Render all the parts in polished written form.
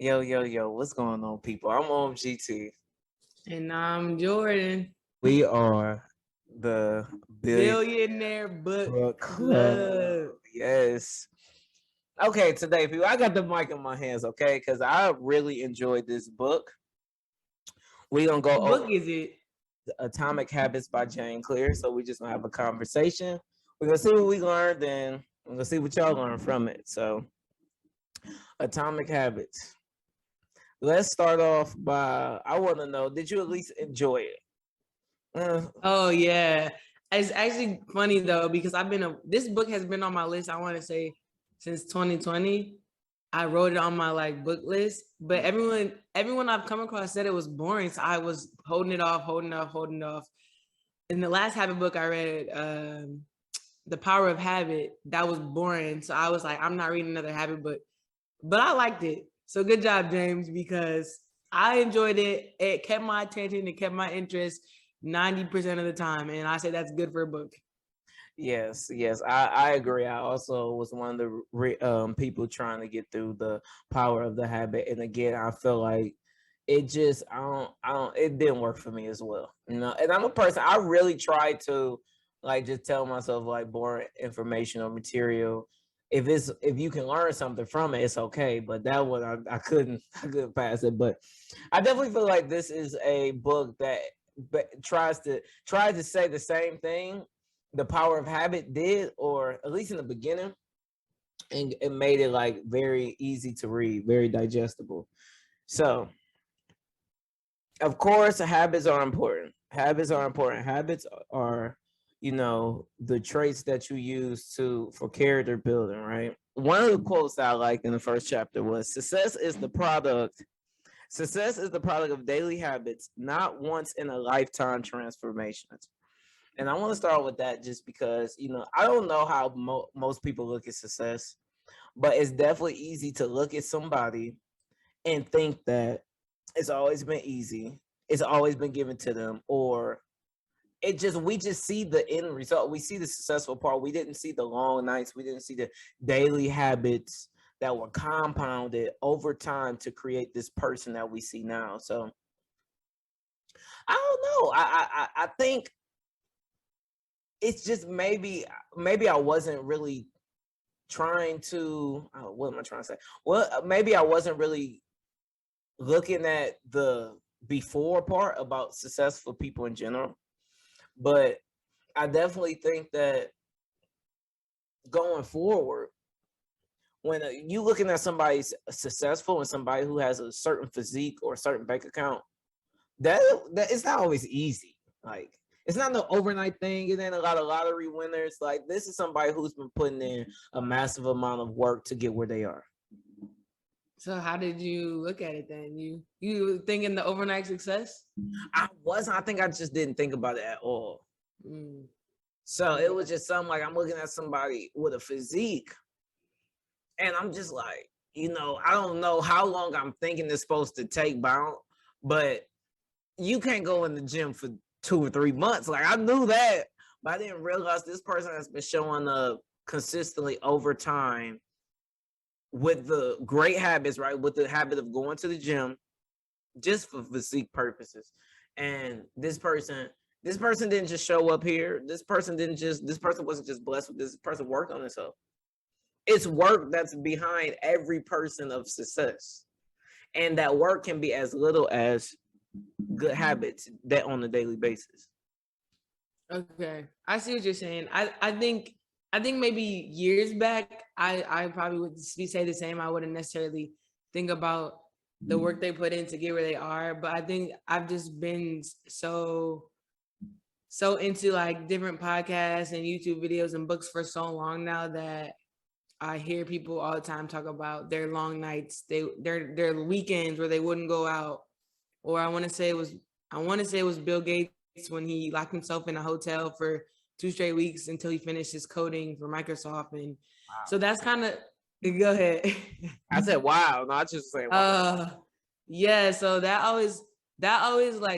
Yo, what's going on, people? I'm on GT. And I'm Jordan, We are the Billion Billionaire Book Book Club. Club. Yes. Okay, today, people, I got the mic in my hands, okay? Because I really enjoyed this book. We're going to go What book over is it? Atomic Habits by Jane Clear. So we're just going to have a conversation. We're going to see what we learned, and we're going to see what y'all learned from it. So, Atomic Habits. Let's start off by, I want to know, did you at least enjoy it? Oh yeah. It's actually funny though, because this book has been on my list, I want to say since 2020. I wrote it on my book list, but everyone I've come across said it was boring. So I was holding it off. In the last habit book I read, The Power of Habit, that was boring. So I was like, I'm not reading another habit book. But I liked it. So good job, James, because I enjoyed it. It kept my attention. It kept my interest 90% of the time. And I say that's good for a book. Yes, I agree. I also was one of the people trying to get through The Power of the Habit, and again, I feel like it just it didn't work for me as well. And I'm a person, I really try to just tell myself boring information or material. If you can learn something from it, it's okay. But that one I couldn't I couldn't pass it. But I definitely feel like this is a book that tries to say the same thing The Power of Habit did, or at least in the beginning, and it made it very easy to read, very digestible. So, of course, habits are important. Habits are, the traits that you use for character building, right? One of the quotes that I liked in the first chapter was Success is the product of daily habits, not once in a lifetime transformations. And I want to start with that just because, I don't know how most people look at success, but it's definitely easy to look at somebody and think that it's always been easy. It's always been given to them, or we just see the end result. We see the successful part. We didn't see the long nights. We didn't see the daily habits that were compounded over time to create this person that we see now. So I don't know. I think it's just maybe I wasn't really trying to what am I trying to say? Well, maybe I wasn't really looking at the before part about successful people in general, but I definitely think that going forward, when you looking at somebody successful and somebody who has a certain physique or a certain bank account, that it's not always easy. It's not no overnight thing. It ain't a lot of lottery winners. This is somebody who's been putting in a massive amount of work to get where they are. So how did you look at it then? You thinking the overnight success? I wasn't. I think I just didn't think about it at all. So it was just something I'm looking at somebody with a physique, and I'm just like, I don't know how long I'm thinking it's supposed to take, but you can't go in the gym for 2 or 3 months. I knew that, but I didn't realize this person has been showing up consistently over time with the great habits, right? With the habit of going to the gym just for physique purposes. And this person didn't just show up here. This person wasn't just blessed with this. This person worked on himself. It's work that's behind every person of success. And that work can be as little as good habits that on a daily basis. Okay. I see what you're saying. I think maybe years back, I probably would say the same. I wouldn't necessarily think about the work they put in to get where they are. But I think I've just been so into different podcasts and YouTube videos and books for so long now that I hear people all the time talk about their long nights, their weekends where they wouldn't go out. Or I want to say it was Bill Gates when he locked himself in a hotel for 2 straight weeks until he finished his coding for Microsoft. And so that's kind of, go ahead. I said, wow, not just saying, wow. Yeah. So that always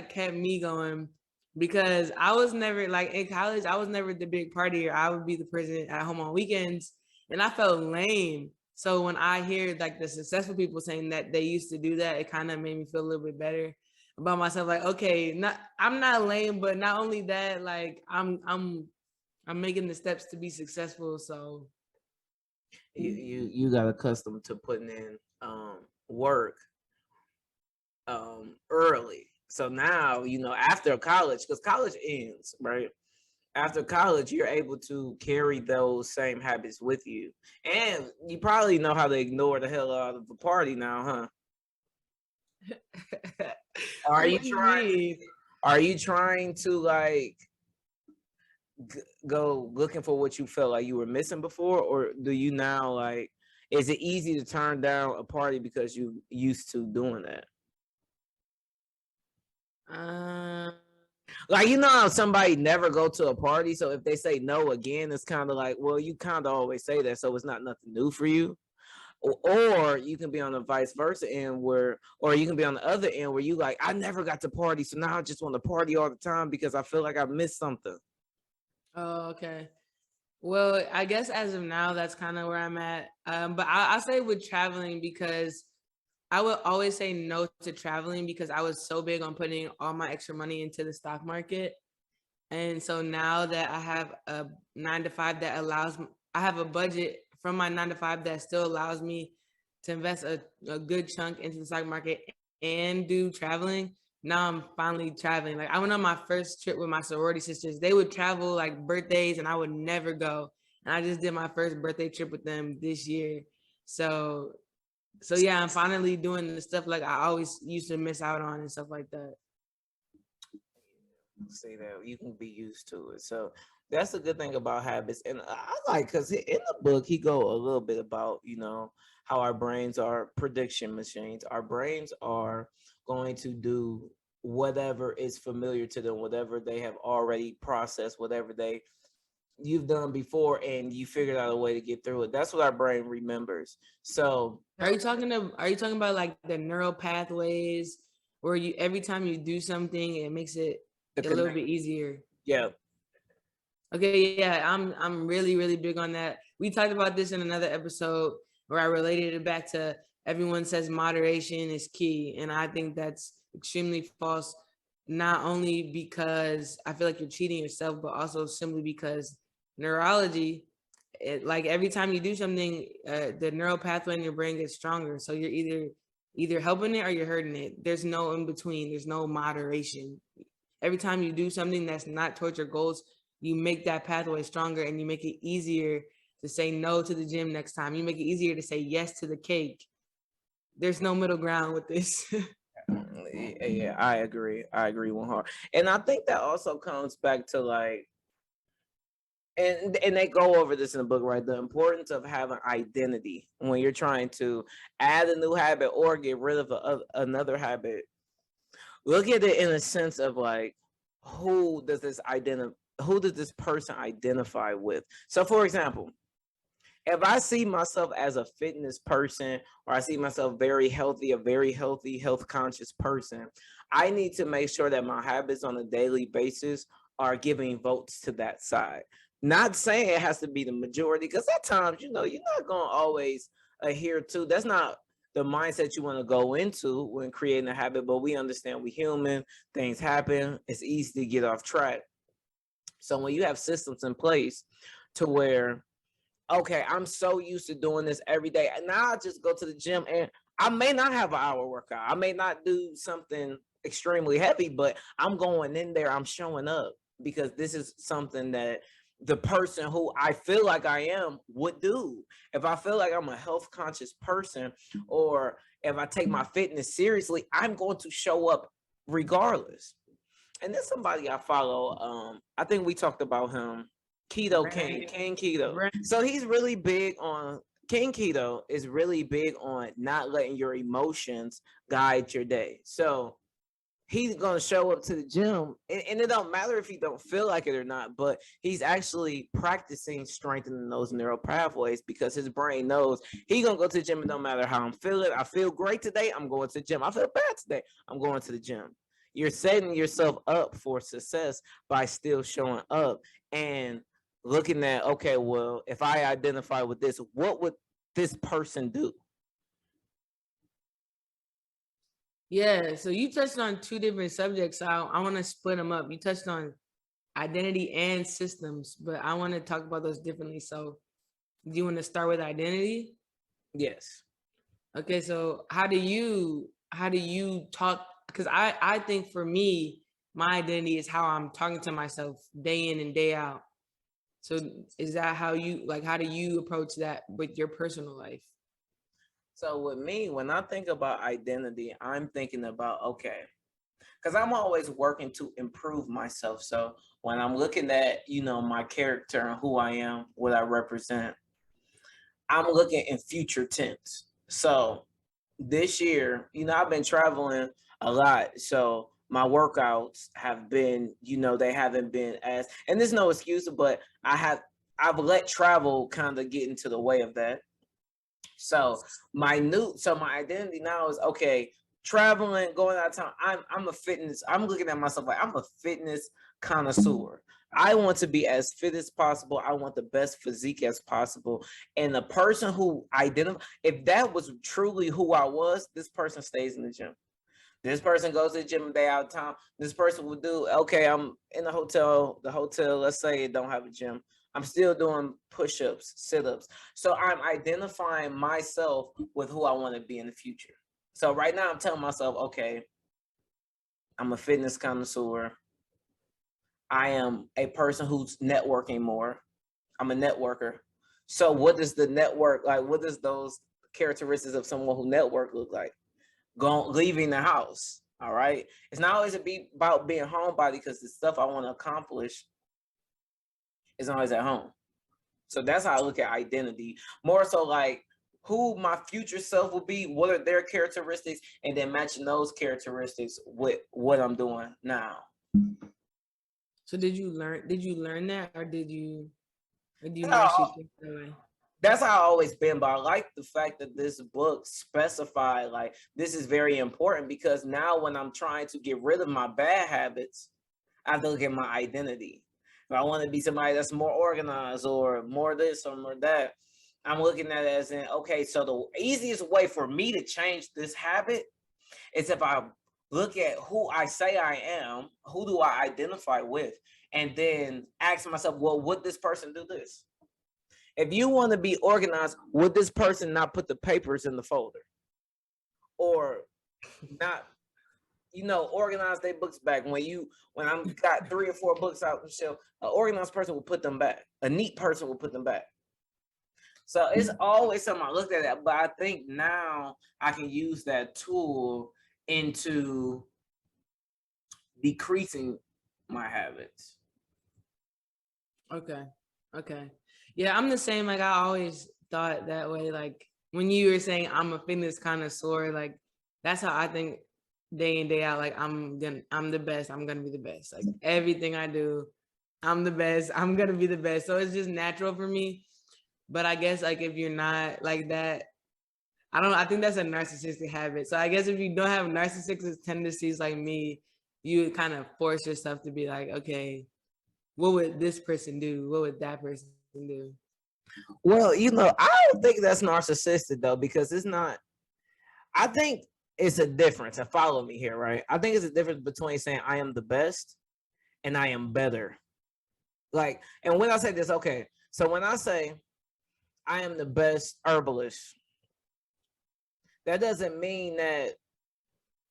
kept me going, because I was never in college. I was never the big partier. I would be the person at home on weekends, and I felt lame. So when I hear like the successful people saying that they used to do that, it kind of made me feel a little bit better about myself. Like, okay, I'm not lame, but not only that, like I'm making the steps to be successful. So You got accustomed to putting in work early. So now, after college, because college ends, right? After college, you're able to carry those same habits with you. And you probably know how to ignore the hell out of the party now, huh? Are you what do you trying mean? are you trying to like go looking for what you felt like you were missing before, or do you now like is it easy to turn down a party because you used to doing that? Uh, Like, how somebody never go to a party, so if they say no again, it's kind of like, well, you kind of always say that, so it's not nothing new for you. Or you can be on the vice versa end or you can be on the other end where you like, I never got to party, so now I just want to party all the time because I feel like I missed something. oh, okay. Well, I guess as of now, that's kind of where I'm at. But I say with traveling because I would always say no to traveling because I was so big on putting all my extra money into the stock market. And so now that I have a 9 to 5 that allows me, I have a budget from my 9 to 5 that still allows me to invest a good chunk into the stock market and do traveling. Now I'm finally traveling. Like I went on my first trip with my sorority sisters. They would travel like birthdays and I would never go. And I just did my first birthday trip with them this year. So yeah, I'm finally doing the stuff like I always used to miss out on and stuff like that. See that you can be used to it. So that's the good thing about habits. And I like because in the book he go a little bit about how our brains are prediction machines. Our brains are going to do whatever is familiar to them, whatever they have already processed, whatever you've done before, and you figured out a way to get through it. That's what our brain remembers. So Are you talking about like the neural pathways where you every time you do something it makes it the a little connect, bit easier? yeah, Okay, yeah, I'm really really big on that. We talked about this in another episode where I related it back to everyone says moderation is key, and I think that's extremely false. Not only because I feel like you're cheating yourself, but also simply because neurology, like every time you do something, the neural pathway in your brain gets stronger. So you're either helping it or you're hurting it. There's no in between. There's no moderation. Every time you do something that's not towards your goals, you make that pathway stronger and you make it easier to say no to the gym next time. You make it easier to say yes to the cake. There's no middle ground with this. yeah, I agree 100. And I think that also comes back to like and they go over this in the book, right? The importance of having identity when you're trying to add a new habit or get rid of another habit. Look at it in a sense of like, who does this who does this person identify with? So for example, if I see myself as a fitness person or I see myself very healthy, a very healthy, health conscious person, I need to make sure that my habits on a daily basis are giving votes to that side. Not saying it has to be the majority, because at times, you're not going to always adhere to. That's not the mindset you want to go into when creating a habit, but we understand we human, things happen, it's easy to get off track. So when you have systems in place to where, okay, I'm so used to doing this every day, and now I just go to the gym and I may not have an hour workout. I may not do something extremely heavy, but I'm going in there, I'm showing up because this is something that the person who I feel like I am would do. If I feel like I'm a health conscious person, or if I take my fitness seriously, I'm going to show up regardless. And there's somebody I follow. I think we talked about him. Keto King, King Keto. So he's really big on King Keto is really big on not letting your emotions guide your day. So he's gonna show up to the gym, and it don't matter if he don't feel like it or not, but he's actually practicing strengthening those neural pathways because his brain knows he gonna go to the gym. It don't matter how I'm feeling. I feel great today, I'm going to the gym. I feel bad today, I'm going to the gym. You're setting yourself up for success by still showing up and looking at, okay, well, if I identify with this, what would this person do? Yeah, so you touched on two different subjects. So I want to split them up. You touched on identity and systems, but I want to talk about those differently. So do you want to start with identity? Yes. Okay, so how do you talk? Because I think for me, my identity is how I'm talking to myself day in and day out. So is that how you like? How do you approach that with your personal life? So with me, when I think about identity, I'm thinking about, okay, because I'm always working to improve myself. So when I'm looking at, my character and who I am, what I represent, I'm looking in future tense. So this year, I've been traveling a lot. So my workouts have been, they haven't been as, and there's no excuse, but I've let travel kind of get into the way of that. So my identity now is, okay, traveling, going out of town. I'm a fitness. I'm looking at myself like I'm a fitness connoisseur. I want to be as fit as possible. I want the best physique as possible. And the person who if that was truly who I was, this person stays in the gym. This person goes to the gym a day out of time. This person would do, okay, I'm in the hotel. The hotel, let's say it don't have a gym. I'm still doing push-ups, sit-ups. So I'm identifying myself with who I want to be in the future. So right now I'm telling myself, okay, I'm a fitness connoisseur. I am a person who's networking more. I'm a networker. So what does the network like? What does those characteristics of someone who network look like? Leaving the house. All right. It's not always about being homebody, because the stuff I want to accomplish is always at home. So that's how I look at identity. More so like who my future self will be, what are their characteristics, and then matching those characteristics with what I'm doing now. So did you learn that, or do you No, naturally think that way? that's how I always been. But I like the fact that this book specified like this is very important, because now when I'm trying to get rid of my bad habits, I have to look at my identity. If I want to be somebody that's more organized or more this or more that, I'm looking at it as in, okay, so the easiest way for me to change this habit is if I look at who I say I am, who do I identify with, and then ask myself, well, would this person do this? If you want to be organized, would this person not put the papers in the folder? Or not, organize their books back. When I'm got 3 or 4 books out the shelf, an organized person will put them back. A neat person will put them back. So it's always something I looked at that, but I think now I can use that tool into decreasing my habits. Okay. Okay. Yeah, I'm the same. Like I always thought that way. Like when you were saying I'm a fitness connoisseur, like that's how I think day in, day out. Like I'm the best. I'm gonna be the best. Like everything I do, I'm the best. I'm gonna be the best. So it's just natural for me. But I guess like if you're not like that, I don't know. I think that's a narcissistic habit. So I guess if you don't have narcissistic tendencies like me, you would kind of force yourself to be like, okay, what would this person do? What would that person do? Well, I don't think that's narcissistic though, because it's not. I think it's a difference. And follow me here, right? I think it's a difference between saying I am the best and I am better. Like, and when I say this, okay, so when I say I am the best herbalist, that doesn't mean that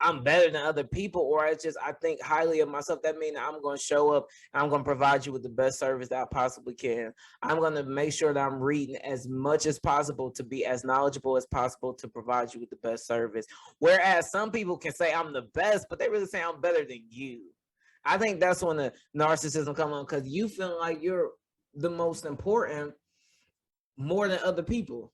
I'm better than other people, or it's just I think highly of myself. That means I'm going to show up and I'm going to provide you with the best service that I possibly can. I'm going to make sure that I'm reading as much as possible to be as knowledgeable as possible to provide you with the best service. Whereas some people can say I'm the best, but they really say I'm better than you. I think that's when the narcissism comes on, because you feel like you're the most important more than other people.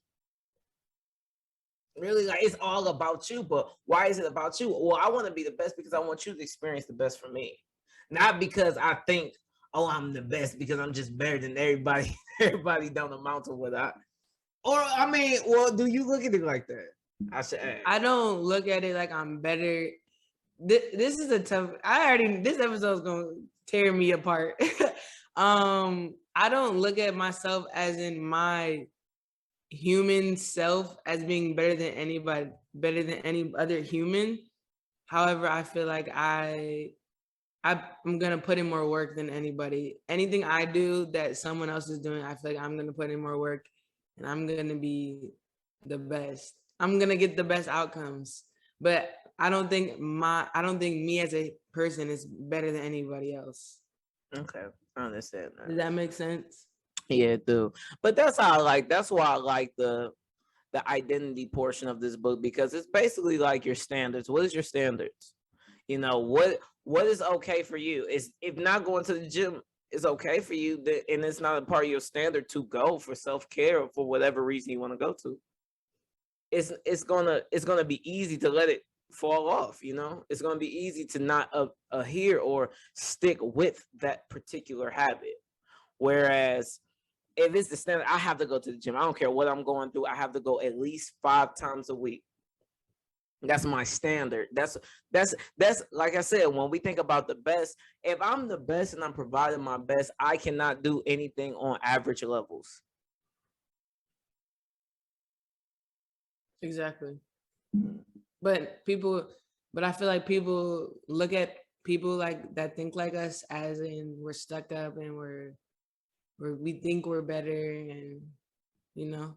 Really, like it's all about you. But why is it about you? Well, I want to be the best because I want you to experience the best for me, not because I think, oh, I'm the best because I'm just better than everybody. Everybody don't amount to what I. Or I mean, well, do you look at it like that? I should ask. I don't look at it like I'm better. This is a tough. This episode's gonna tear me apart. I don't look at myself as in my human self as being better than anybody, better than any other human. However, I feel like I'm gonna put in more work than anybody. Anything I do that someone else is doing, I feel like I'm gonna put in more work, and I'm gonna be the best. I'm gonna get the best outcomes. But I don't think me as a person is better than anybody else. Okay, I understand Does that. that make sense? Yeah, it do. But that's how I like. That's why I like the identity portion of this book, because it's basically like your standards. What is your standards? You know, what is okay for you? Is if not going to the gym is okay for you, and it's not a part of your standard to go for self-care or for whatever reason you want to go to, it's gonna be easy to let it fall off. You know, it's gonna be easy to not adhere or stick with that particular habit. Whereas if it's the standard, I have to go to the gym. I don't care what I'm going through. I have to go at least 5 times a week. That's my standard. That's like I said, when we think about the best, if I'm the best and I'm providing my best, I cannot do anything on average levels. Exactly. But I feel like people look at people like that think like us as in we're stuck up and we think we're better, and you know.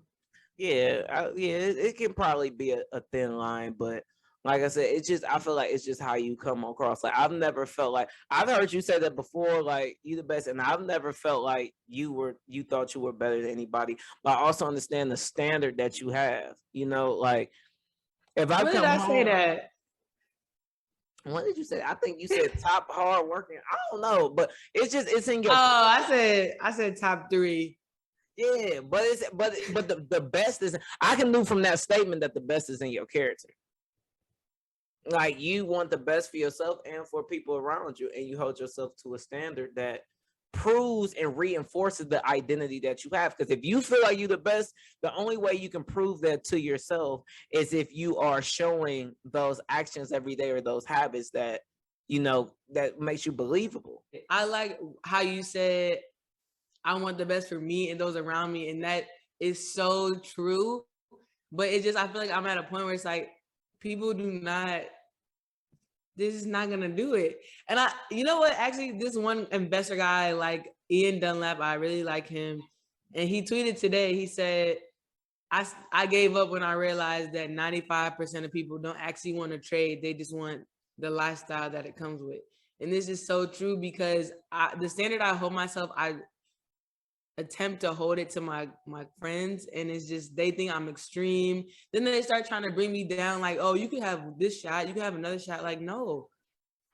Yeah, yeah, it can probably be a thin line, but like I said, it's just I feel like it's just how you come across. Like I've never felt like I've heard you say that before, like you the best, and I've never felt like you thought you were better than anybody. But I also understand the standard that you have. You know, like if I When did come I say home, that? what did you say? I think you said top hard working. I don't know, but it's in Oh, your I said top 3. yeah, but the best is I can move from that statement that the best is in your character. Like you want the best for yourself and for people around you, and you hold yourself to a standard that proves and reinforces the identity that you have. Because if you feel like you're the best, the only way you can prove that to yourself is if you are showing those actions every day or those habits that that makes you believable. I like how you said I want the best for me and those around me, and that is so true. But it just I feel like I'm at a point where it's like people do not. This is not gonna do it. And you know what? Actually, this one investor guy, like Ian Dunlap, I really like him. And he tweeted today. He said, I gave up when I realized that 95% of people don't actually want to trade. They just want the lifestyle that it comes with. And this is so true because the standard I hold myself, I attempt to hold it to my friends, and it's just they think I'm extreme. Then they start trying to bring me down, like, oh, you can have this shot, you can have another shot. Like, no,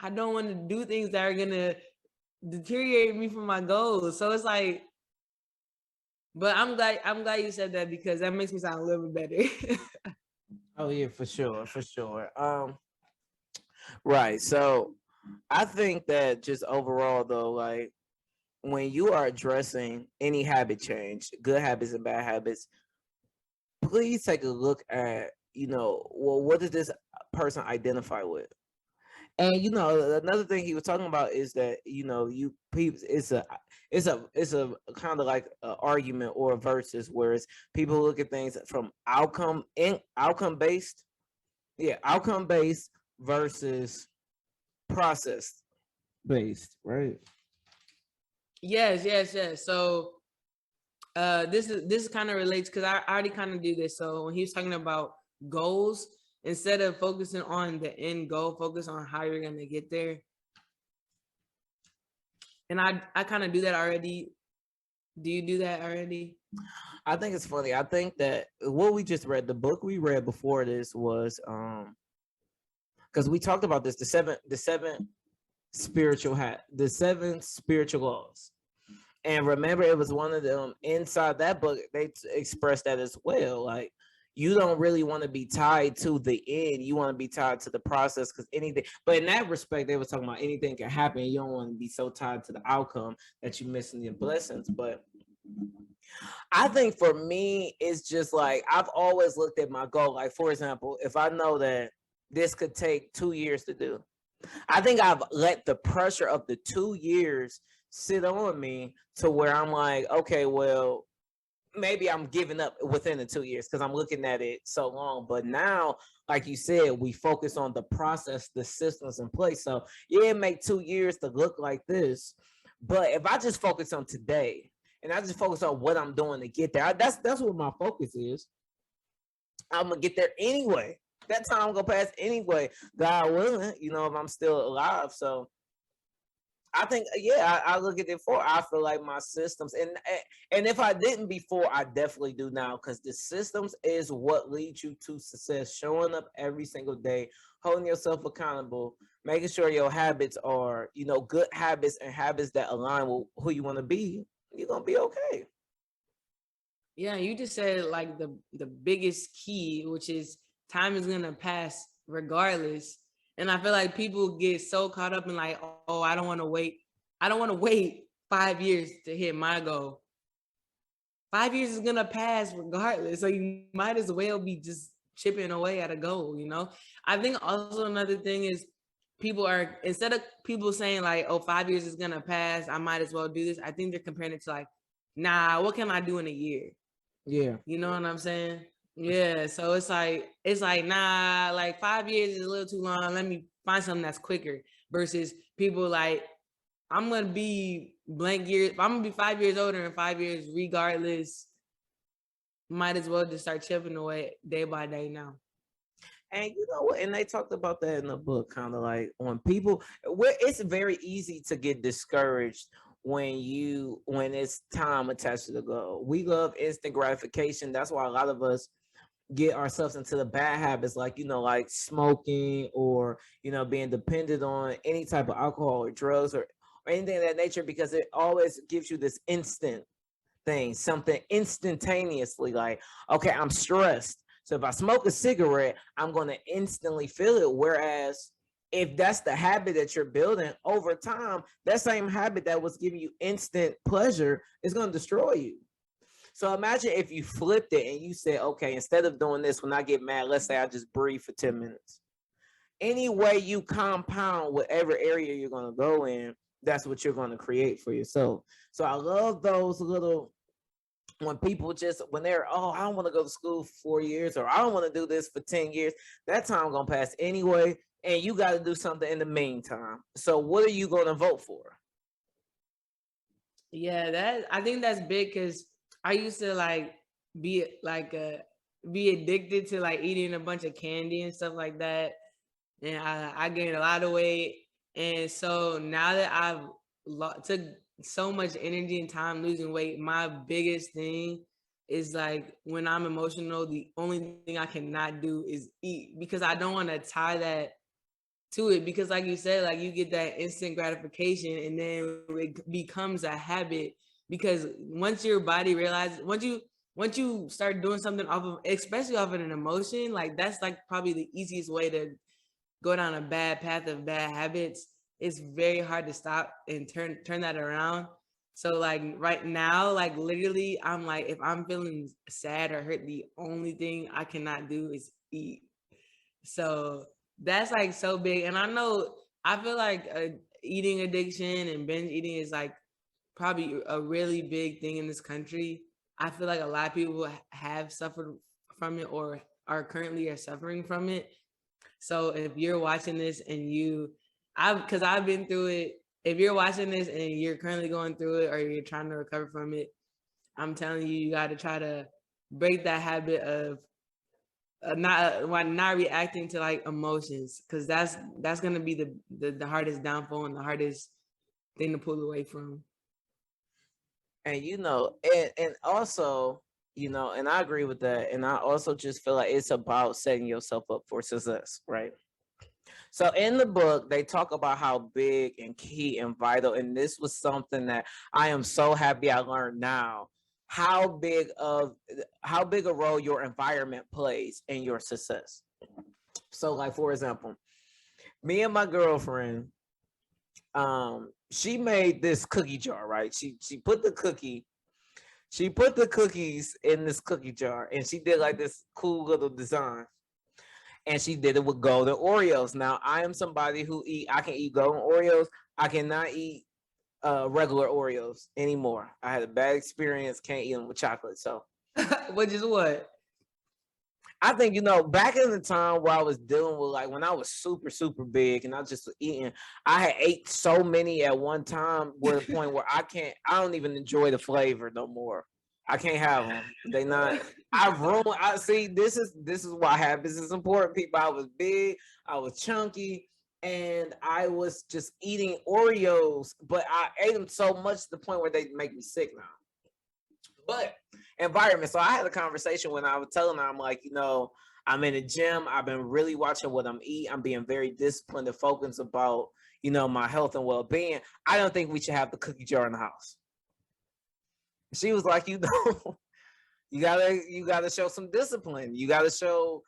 I don't want to do things that are gonna deteriorate me from my goals. So it's like, but I'm glad you said that because that makes me sound a little bit better. Oh yeah, for sure, for sure. Right. So I think that just overall though, like when you are addressing any habit change, good habits and bad habits, please take a look at, well, what does this person identify with? And another thing he was talking about is that you people it's a kind of like an argument or a versus, whereas people look at things from outcome based, yeah, outcome based versus process based, right? Yes. So this kind of relates because I already kind of do this. So when he was talking about goals, instead of focusing on the end goal, focus on how you're gonna get there. And I kind of do that already. Do you do that already? I think it's funny. I think that what we just read, the book we read before this was because we talked about this, the seven spiritual laws. And remember, it was one of them inside that book. They expressed that as well. Like you don't really want to be tied to the end. You want to be tied to the process because anything. But in that respect, they were talking about anything can happen. You don't want to be so tied to the outcome that you're missing your blessings. But I think for me, it's just like I've always looked at my goal. Like for example, if I know that this could take 2 years to do, I think I've let the pressure of the 2 years sit on me to where I'm like, okay, well, maybe I'm giving up within the 2 years because I'm looking at it so long. But now, like you said, we focus on the process, the systems in place. So yeah, it make 2 years to look like this. But if I just focus on today and I just focus on what I'm doing to get there, that's what my focus is. I'm gonna get there anyway. That time gonna pass anyway. God willing, if I'm still alive. So I think, yeah, I look at it for. I feel like my systems, and if I didn't before, I definitely do now because the systems is what leads you to success. Showing up every single day, holding yourself accountable, making sure your habits are, good habits and habits that align with who you want to be. You're gonna be okay. Yeah, you just said like the biggest key, which is time is gonna pass regardless. And I feel like people get so caught up in like, oh, I don't want to wait. I don't want to wait 5 years to hit my goal. 5 years is gonna pass regardless. So you might as well be just chipping away at a goal. I think also another thing is people are, instead of people saying like, oh, 5 years is gonna pass, I might as well do this. I think they're comparing it to like, nah, what can I do in a year? Yeah. You know what I'm saying? Yeah. So it's like, nah, like 5 years is a little too long. Let me find something that's quicker versus people like, I'm gonna be blank years. I'm gonna be 5 years older in 5 years, regardless. Might as well just start chipping away day by day now. And you know what? And they talked about that in the book, kind of like on people where it's very easy to get discouraged when it's time attached to the goal. We love instant gratification. That's why a lot of us get ourselves into the bad habits, like like smoking or being dependent on any type of alcohol or drugs or anything of that nature, because it always gives you this instant thing, something instantaneously. Like, okay, I'm stressed, so if I smoke a cigarette, I'm going to instantly feel it. Whereas if that's the habit that you're building over time, that same habit that was giving you instant pleasure is going to destroy you. So imagine if you flipped it and you said, okay, instead of doing this, when I get mad, let's say I just breathe for 10 minutes. Any way you compound whatever area you're going to go in, that's what you're going to create for yourself. So I love those little, when people just, when they're, oh, I don't want to go to school for 4 years, or I don't want to do this for 10 years. That time going to pass anyway. And you got to do something in the meantime. So what are you going to vote for? Yeah, I think that's big because I used to like be like be addicted to like eating a bunch of candy and stuff like that, and I gained a lot of weight. And so now that I've took so much energy and time losing weight, my biggest thing is like when I'm emotional, the only thing I cannot do is eat because I don't want to tie that to it, because like you said, like you get that instant gratification and then it becomes a habit, because once your body realizes, once you start doing something off of, especially off of an emotion, like that's like probably the easiest way to go down a bad path of bad habits. It's very hard to stop and turn that around. So like right now, like literally I'm like, if I'm feeling sad or hurt, the only thing I cannot do is eat. So that's like so big. And I feel like eating addiction and binge eating is like probably a really big thing in this country. I feel like a lot of people have suffered from it or are suffering from it. So if you're watching this and because I've been through it, if you're watching this and you're currently going through it or you're trying to recover from it, I'm telling you, you got to try to break that habit of not reacting to like emotions, because that's gonna be the hardest downfall and the hardest thing to pull away from. And and also, and I agree with that. And I also just feel like it's about setting yourself up for success, right? So in the book, they talk about how big and key and vital, and this was something that I am so happy I learned now, how big a role your environment plays in your success. So like, for example, me and my girlfriend, she made this cookie jar, right? She put the cookies in this cookie jar, and she did like this cool little design. And she did it with golden Oreos. Now, I am somebody I can eat golden Oreos. I cannot eat regular Oreos anymore. I had a bad experience, can't eat them with chocolate. So Which is what? I think, back in the time where I was dealing with, like, when I was super, super big and I just was eating, I had ate so many at one time, where the point where I don't even enjoy the flavor no more. I can't have them. They not. I've ruined. I see. This is what happens. This is important, people. I was big. I was chunky, and I was just eating Oreos, but I ate them so much to the point where they make me sick now. But environment. So I had a conversation when I was telling her, I'm like, I'm in the gym. I've been really watching what I'm eating. I'm being very disciplined and focused about, my health and well-being. I don't think we should have the cookie jar in the house. She was like, you gotta show some discipline. You gotta show,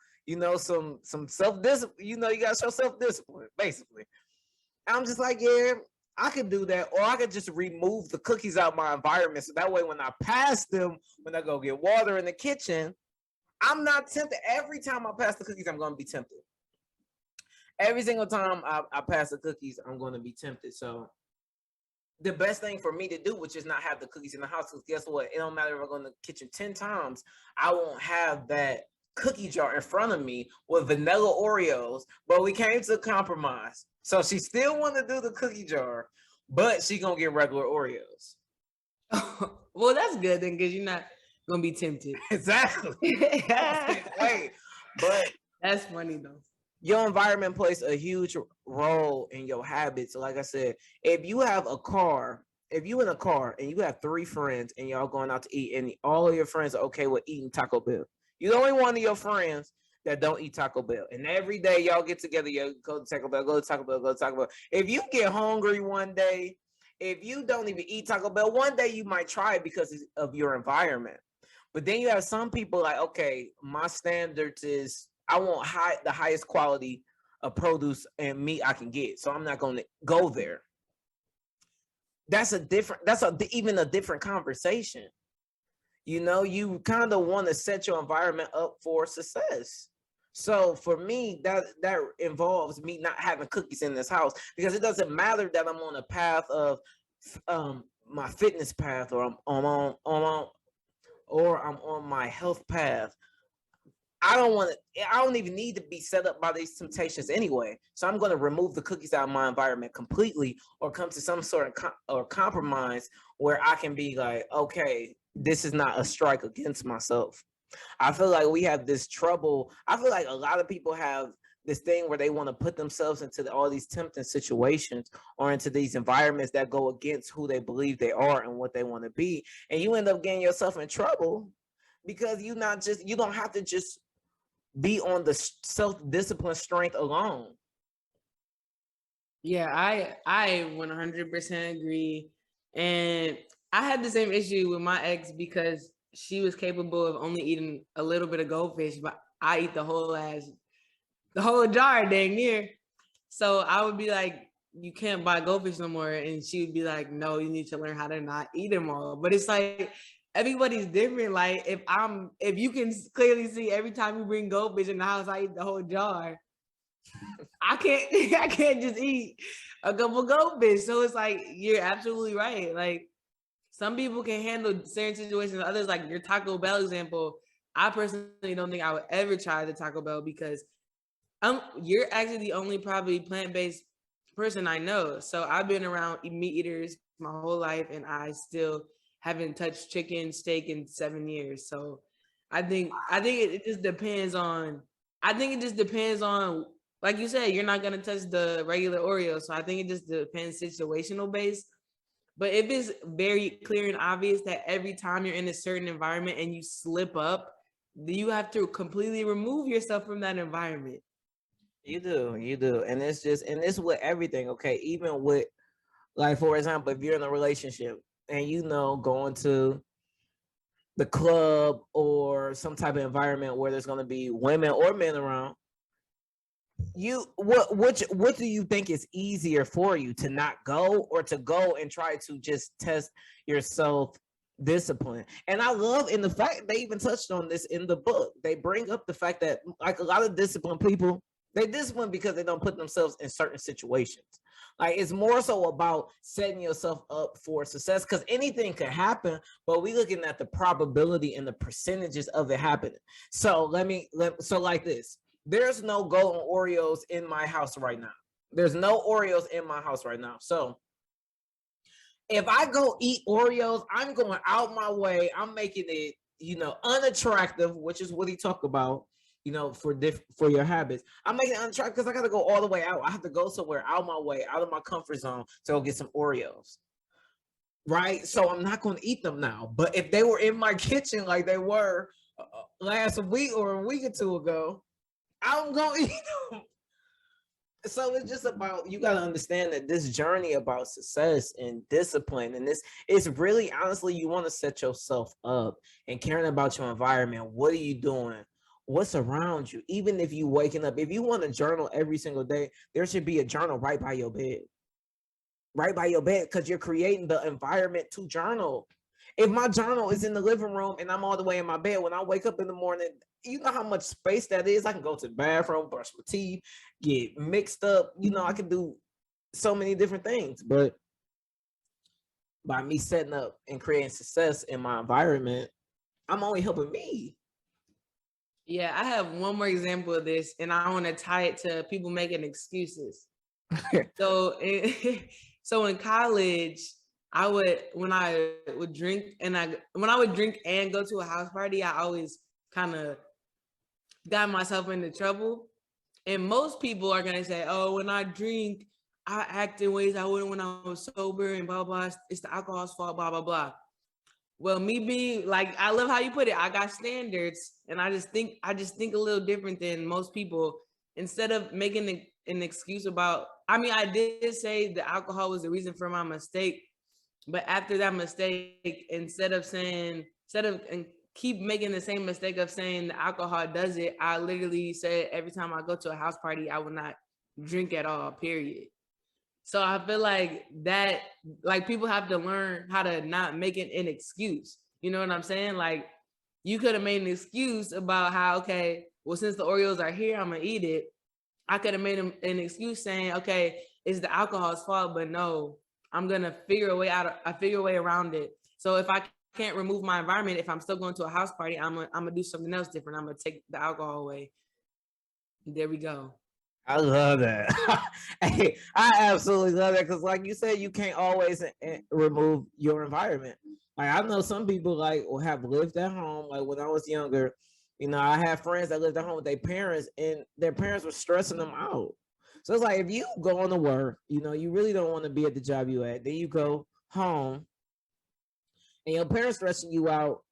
some self-discipline. You gotta show self-discipline, basically. And I'm just like, yeah, I could do that, or I could just remove the cookies out of my environment, so that way when I pass them, when I go get water in the kitchen, I'm not tempted. Every time I pass the cookies, I'm going to be tempted. Every single time I pass the cookies, I'm going to be tempted. So the best thing for me to do, which is not have the cookies in the house, because guess what? It don't matter if I go in the kitchen 10 times, I won't have that cookie jar in front of me with vanilla Oreos. But we came to a compromise. So she still want to do the cookie jar, but she gonna get regular Oreos. Well, that's good then, because you're not gonna be tempted. Exactly. Wait, but that's funny though. Your environment plays a huge role in your habits. Like I said, if you in a car and you have 3 friends and y'all going out to eat, and all of your friends are okay with eating Taco Bell, you're the only one of your friends that don't eat Taco Bell. And every day y'all get together, you go to Taco Bell, go to Taco Bell, go to Taco Bell. If you get hungry one day, if you don't even eat Taco Bell, one day you might try it because of your environment. But then you have some people like, okay, my standards is I want the highest quality of produce and meat I can get. So I'm not going to go there. That's even a different conversation. You kind of want to set your environment up for success. So for me, that involves me not having cookies in this house, because it doesn't matter that I'm on a path of my fitness path, or I'm on my health path. I don't even need to be set up by these temptations anyway. So I'm going to remove the cookies out of my environment completely, or come to some sort of compromise where I can be like, okay, this is not a strike against myself. I feel like we have this trouble. I feel like a lot of people have this thing where they want to put themselves into all these tempting situations, or into these environments that go against who they believe they are and what they want to be. And you end up getting yourself in trouble, because you don't have to just be on the self-discipline strength alone. Yeah, I 100% agree. And I had the same issue with my ex, because she was capable of only eating a little bit of goldfish, but I eat the whole jar dang near. So I would be like, you can't buy goldfish no more. And she would be like, no, you need to learn how to not eat them all. But it's like, everybody's different. Like if you can clearly see every time you bring goldfish in the house, I eat the whole jar. I can't just eat a couple goldfish. So it's like, you're absolutely right. Like, some people can handle certain situations, others, like your Taco Bell example. I personally don't think I would ever try the Taco Bell, because you're actually the only probably plant-based person I know. So I've been around meat eaters my whole life, and I still haven't touched chicken, steak in 7 years. So I think it just depends on. I think it just depends on, like you said, you're not gonna touch the regular Oreo. So I think it just depends situational based. But if it's very clear and obvious that every time you're in a certain environment and you slip up, you have to completely remove yourself from that environment. You do. And it's with everything, okay? Even with, like, for example, if you're in a relationship and going to the club or some type of environment where there's going to be women or men around, what do you think is easier for you, to not go, or to go and try to just test your self discipline? And I love, in the fact they even touched on this in the book, they bring up the fact that, like, a lot of disciplined people, They discipline because they don't put themselves in certain situations. Like it's more so about setting yourself up for success because anything could happen, but we looking at the probability and the percentages of it happening. So so like this. There's no golden Oreos in my house right now. There's no Oreos in my house right now. So if I go eat Oreos, I'm going out my way. I'm making it, unattractive, which is what he talked about, for your habits. I'm making it unattractive because I got to go all the way out. I have to go somewhere out my way, out of my comfort zone to go get some Oreos. Right? So I'm not going to eat them now. But if they were in my kitchen like they were last week or a week or two ago, I'm going to eat them. So it's just about, you got to understand that this journey about success and discipline and this is really, honestly, you want to set yourself up and caring about your environment. What are you doing? What's around you? Even if you waking up, if you want to journal every single day, there should be a journal right by your bed, because you're creating the environment to journal. If my journal is in the living room and I'm all the way in my bed, when I wake up in the morning, you know how much space that is. I can go to the bathroom, brush my teeth, get mixed up. I can do so many different things. But by me setting up and creating success in my environment, I'm only helping me. Yeah, I have one more example of this, and I want to tie it to people making excuses. So, so in college, when I would drink and go to a house party, I always kind of got myself into trouble. And most people are gonna say, "Oh, when I drink, I act in ways I wouldn't when I was sober," and blah blah. It's the alcohol's fault, blah blah blah. Well, me being like, I love how you put it. I got standards, and I just think a little different than most people. Instead of making an excuse about, I did say the alcohol was the reason for my mistake, but after that mistake, instead of keep making the same mistake of saying the alcohol does it, I literally said every time I go to a house party, I will not drink at all, period. So I feel like that, like people have to learn how to not make it an excuse. You know what I'm saying? Like you could have made an excuse about how, okay, well, since the Oreos are here, I'm gonna eat it. I could have made an excuse saying, okay, it's the alcohol's fault, but no, I'm gonna figure a way around it. So if I can't remove my environment, if I'm still going to a house party, I'm gonna do something else different. I'm gonna take the alcohol away. There we go. I love that. Hey, I absolutely love that because, like you said, you can't always remove your environment. Like I know some people like will have lived at home. Like when I was younger, I had friends that lived at home with their parents, and their parents were stressing them out. So it's like if you go on to work, you really don't want to be at the job you at. Then you go home, and your parents stressing you out.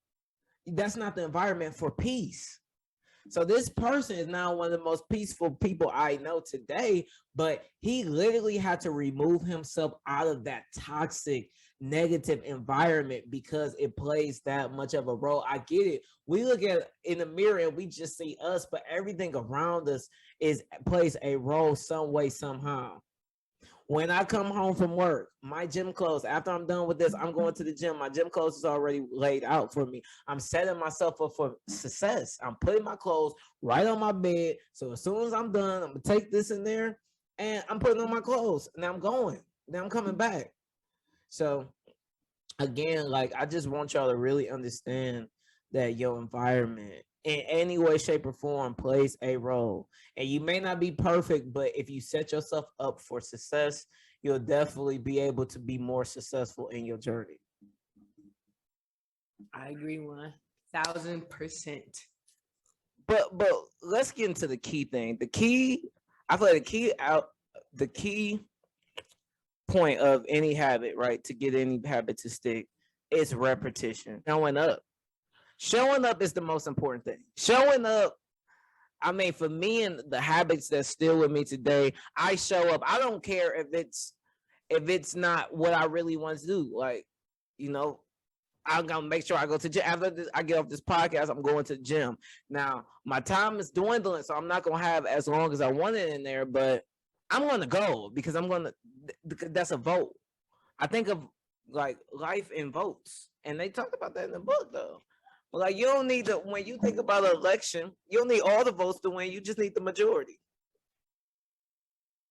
That's not the environment for peace. So this person is now one of the most peaceful people I know today, but he literally had to remove himself out of that toxic, negative environment because it plays that much of a role. I get it. We look at in the mirror and we just see us, but everything around us plays a role some way, somehow. When I come home from work, my gym clothes, after I'm done with this, I'm going to the gym. My gym clothes is already laid out for me. I'm setting myself up for success. I'm putting my clothes right on my bed. So as soon as I'm done, I'm going to take this in there and I'm putting on my clothes. And I'm going. Then I'm coming back. So again, like I just want y'all to really understand that your environment in any way, shape, or form plays a role. And you may not be perfect, but if you set yourself up for success, you'll definitely be able to be more successful in your journey. I agree 1000%. But let's get into the key thing. I feel like the key point of any habit, right? To get any habit to stick is repetition. Showing up is the most important thing. Showing up, for me and the habits that's still with me today, I show up. I don't care if it's not what I really want to do. Like, I'm gonna make sure I go to gym. After I get off this podcast, I'm going to the gym. Now, my time is dwindling, so I'm not gonna have as long as I wanted in there, but I'm gonna go because that's a vote. I think of like life in votes, and they talked about that in the book though. But like you don't need when you think about an election, you don't need all the votes to win. You just need the majority.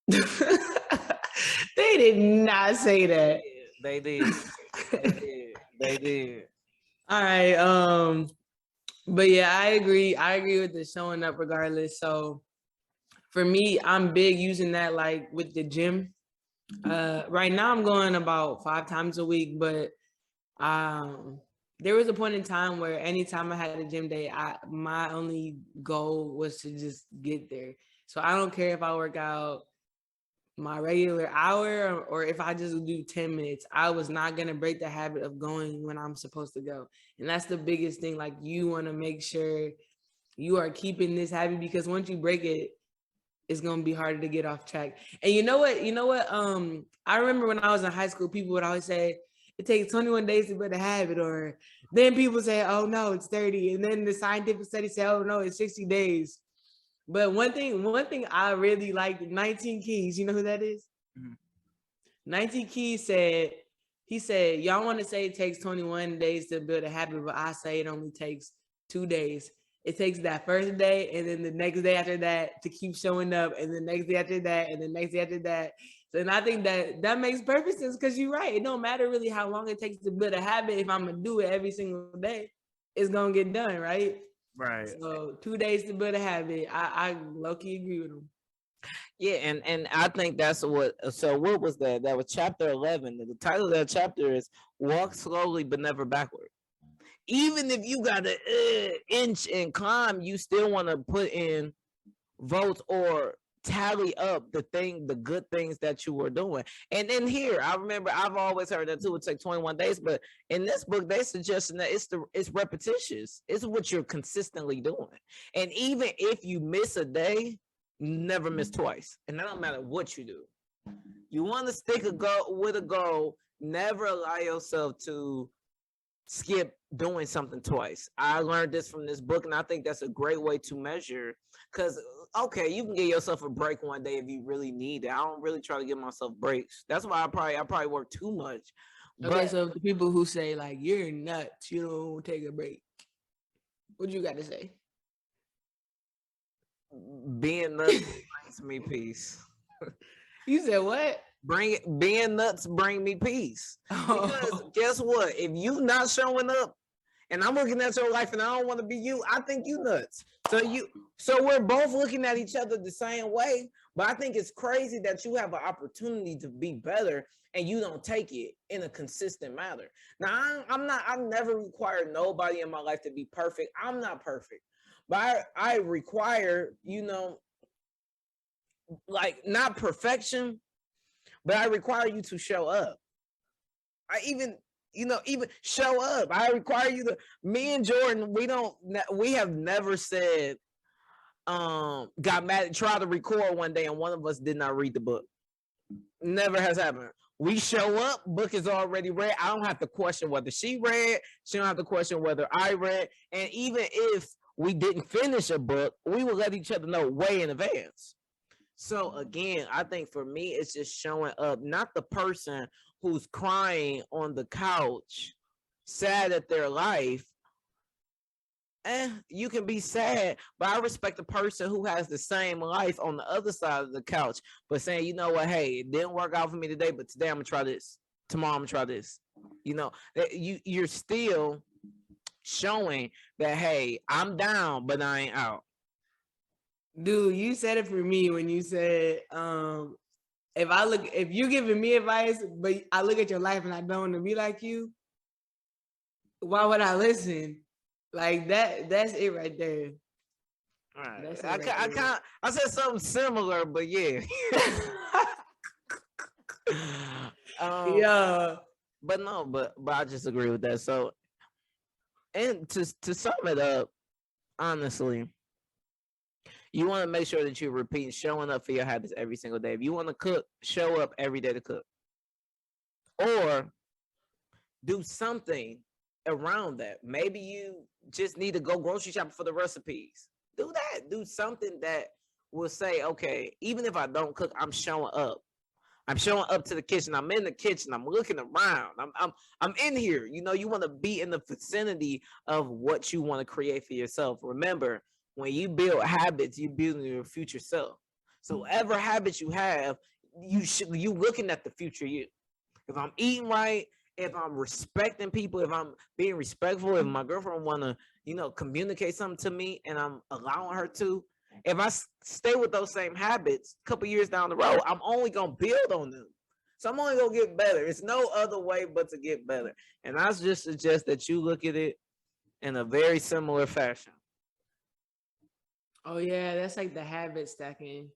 They did not say that. They did. They did. They did. All right. But yeah, I agree. I agree with the showing up regardless. So for me, I'm big using that like with the gym. Right now I'm going about 5 times a week, but there was a point in time where anytime I had a gym day, my only goal was to just get there. So I don't care if I work out my regular hour or if I just do 10 minutes. I was not going to break the habit of going when I'm supposed to go. And that's the biggest thing. Like, you want to make sure you are keeping this habit, because once you break it, it's going to be harder to get off track. And you know what? I remember when I was in high school, people would always say it takes 21 days to build a habit, or then people say, oh no, it's 30. And then the scientific study say, oh no, it's 60 days. But one thing I really like, 19 Keys, you know who that is? Mm-hmm. 19 Keys said, y'all want to say it takes 21 days to build a habit, but I say it only takes 2 days. It takes that first day and then the next day after that to keep showing up, and the next day after that, and the next day after that. So, and I think that makes perfect sense, because you're right. It don't matter really how long it takes to build a habit. If I'm going to do it every single day, it's going to get done, right? Right. So 2 days to build a habit. I low-key agree with him. Yeah, and I think that's what. So what was that? That was chapter 11. The title of that chapter is "Walk Slowly but Never Backward." Even if you got to inch and climb, you still want to put in votes or tally up the good things that you were doing. And then here, I remember I've always heard that too. It takes 21 days, but in this book, they suggesting that it's repetitious. It's what you're consistently doing. And even if you miss a day, never miss twice. And that don't matter what you do. You want to stick with a goal. Never allow yourself to skip doing something twice. I learned this from this book, and I think that's a great way to measure. Because okay, you can give yourself a break one day if you really need it. I don't really try to give myself breaks. That's why I probably work too much. Okay, so the people who say like you're nuts, you don't take a break, what you got to say? Being nuts brings me peace. You said what? Being nuts bring me peace. Because guess what? If you not showing up, and I'm looking at your life and I don't want to be you, I think you nuts. So we're both looking at each other the same way, but I think it's crazy that you have an opportunity to be better and you don't take it in a consistent manner. Now, I've never required nobody in my life to be perfect. I'm not perfect, but I require, like, not perfection, but I require you to show up. Even show up. I require you to. Me and Jordan, we have never said, got mad, tried to record one day and one of us did not read the book. Never has happened. We show up, book is already read. I don't have to question whether she read. She don't have to question whether I read. And even if we didn't finish a book, we will let each other know way in advance. So again, I think for me, it's just showing up, not the person who's crying on the couch, sad at their life. You can be sad, but I respect the person who has the same life on the other side of the couch, but saying, you know what, hey, it didn't work out for me today, but today I'm gonna try this. Tomorrow I'm gonna try this. You're still showing that, hey, I'm down, but I ain't out. Dude, you said it for me when you said, if you're giving me advice, but I look at your life and I don't want to be like you, why would I listen? Like that's it right there. All right. I said something similar, but yeah. Yeah. But I just agree with that. So, and to sum it up, honestly, you want to make sure that you're repeating, showing up for your habits every single day. If you want to cook, show up every day to cook. Or do something around that. Maybe you just need to go grocery shopping for the recipes. Do that. Do something that will say, okay, even if I don't cook, I'm showing up. I'm showing up to the kitchen. I'm in the kitchen. I'm looking around. I'm in here. You want to be in the vicinity of what you want to create for yourself. Remember, when you build habits, you build your future self. So whatever habits you have, you looking at the future you. If I'm eating right, if I'm respecting people, if I'm being respectful, if my girlfriend wanna, communicate something to me and I'm allowing her to, if I stay with those same habits, a couple years down the road, I'm only gonna build on them. So I'm only gonna get better. It's no other way but to get better. And I just suggest that you look at it in a very similar fashion. Oh yeah, that's like the habit stacking.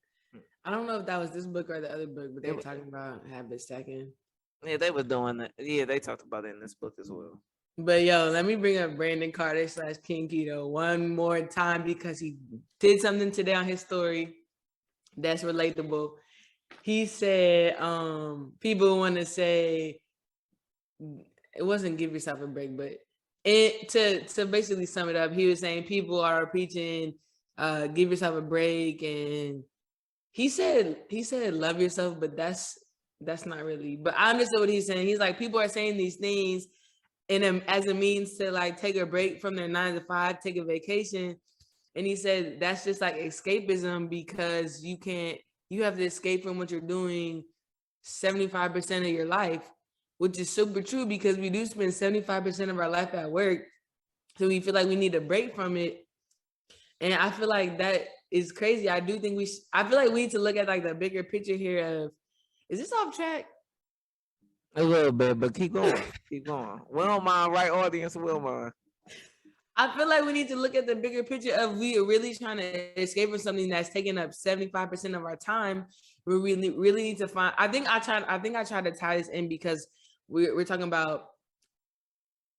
I don't know if that was this book or the other book, but they were talking about habit stacking. Yeah, they were doing that. Yeah, they talked about it in this book as well. But yo, let me bring up Brandon Carter / King Keto one more time because he did something today on his story that's relatable. He said, people want to say it wasn't give yourself a break, but to basically sum it up, he was saying people are preaching give yourself a break, and he said love yourself, but that's not really. But I understood what he's saying. He's like, people are saying these things as a means to like take a break from their 9 to 5, take a vacation. And he said that's just like escapism because you have to escape from what you're doing 75% of your life, which is super true because we do spend 75% of our life at work. So we feel like we need a break from it. And I feel like that is crazy. I do think I feel like we need to look at like the bigger picture here of, is this off track? A little bit, but keep going. Keep going. We don't mind, right, audience? We'll mind. I feel like we need to look at the bigger picture of we are really trying to escape from something that's taking up 75% of our time. We really need to find. I think I tried to tie this in because we're talking about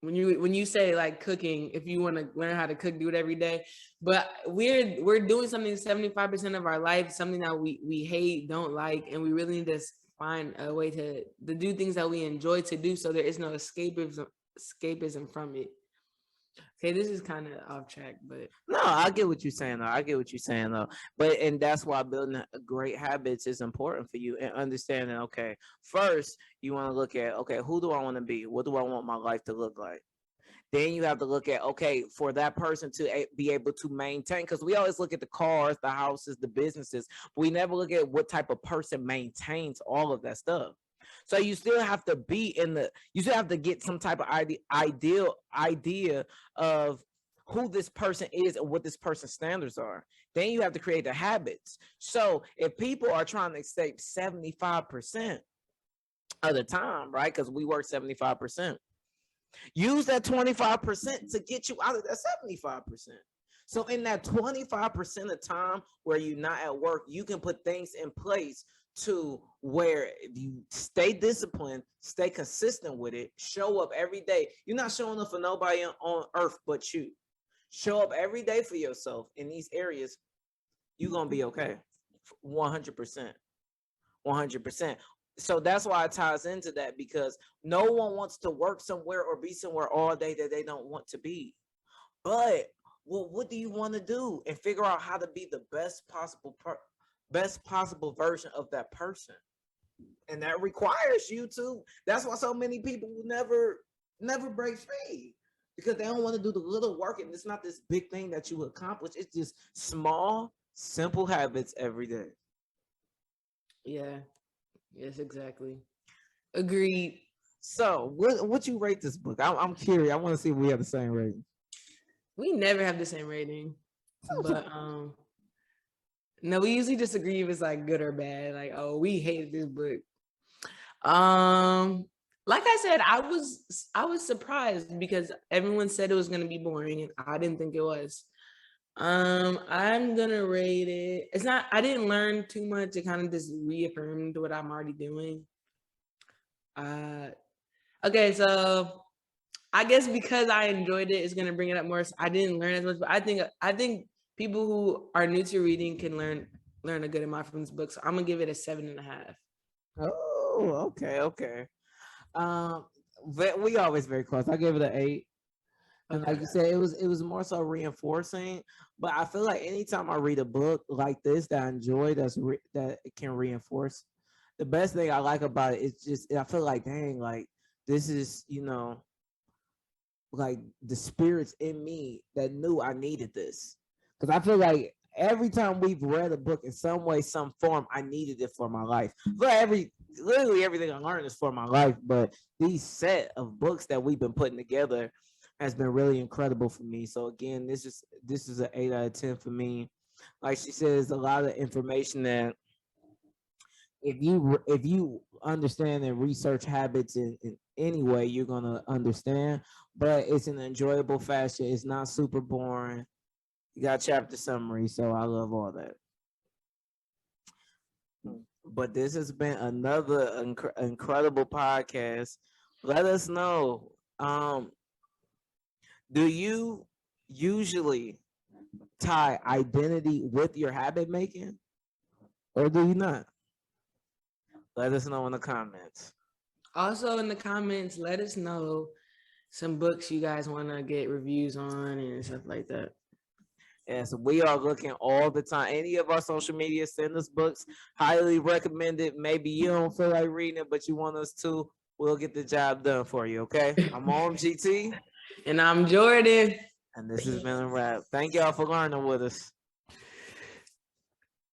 when you say like cooking, if you want to learn how to cook, do it every day. But we're doing something 75% of our life, something that we hate, don't like, and we really need to find a way to do things that we enjoy to do, so there is no escapism from it. Okay, this is kind of off track, but no, I get what you're saying though. And that's why building great habits is important for you and understanding. Okay, first you want to look at, okay, who do I want to be? What do I want my life to look like? Then you have to look at, okay, for that person to be able to maintain, because we always look at the cars, the houses, the businesses, but we never look at what type of person maintains all of that stuff. So you still have to you still have to get some type of idea of who this person is and what this person's standards are. Then you have to create the habits. So if people are trying to escape 75% of the time, right? Because we work 75%. Use that 25% to get you out of that 75%. So in that 25% of time where you're not at work, you can put things in place to where if you stay disciplined, stay consistent with it, show up every day. You're not showing up for nobody on earth but you. Show up every day for yourself in these areas. You're going to be okay. 100%. 100%. So that's why it ties into that, because no one wants to work somewhere or be somewhere all day that they don't want to be. But what do you want to do? And figure out how to be the best possible version of that person. And that requires you to. That's why so many people will never break free, because they don't want to do the little work, and it's not this big thing that you accomplish. It's just small, simple habits every day. Yeah. Yes, exactly. Agreed. So what you rate this book? I'm curious. I want to see if we have the same rating. We never have the same rating. But no, we usually disagree if it's like good or bad. Like, oh, we hated this book. Like I said, I was surprised because everyone said it was gonna be boring, and I didn't think it was. I'm gonna rate it. It's not. I didn't learn too much. It kind of just reaffirmed what I'm already doing. Okay, so I guess because I enjoyed it, it's gonna bring it up more. So I didn't learn as much, but I think people who are new to reading can learn a good amount from this book. So I'm gonna give it a 7.5. Oh, okay. We always very close. I gave it an 8. And like you said, it was more so reinforcing. But I feel like anytime I read a book like this that I enjoy, that it can reinforce. The best thing I like about it is just I feel like, dang, like this is, like the spirits in me that knew I needed this. Because I feel like every time we've read a book in some way, some form, I needed it for my life. Literally everything I learned is for my life. But these set of books that we've been putting together has been really incredible for me. So again, this is an 8 out of 10 for me. Like she says, a lot of information that if you understand and research habits in any way, you're gonna understand. But it's an enjoyable fashion. It's not super boring. You got chapter summary, so I love all that. But this has been another incredible podcast. Let us know. Do you usually tie identity with your habit making, or do you not? Let us know in the comments. Also in the comments, let us know some books you guys want to get reviews on and stuff like that. And so we are looking all the time. Any of our social media, send us books. Highly recommended. Maybe you don't feel like reading it, but you want us to. We'll get the job done for you. Okay. I'm on GT. And I'm Jordan. And this has been a wrap. Thank y'all for learning with us.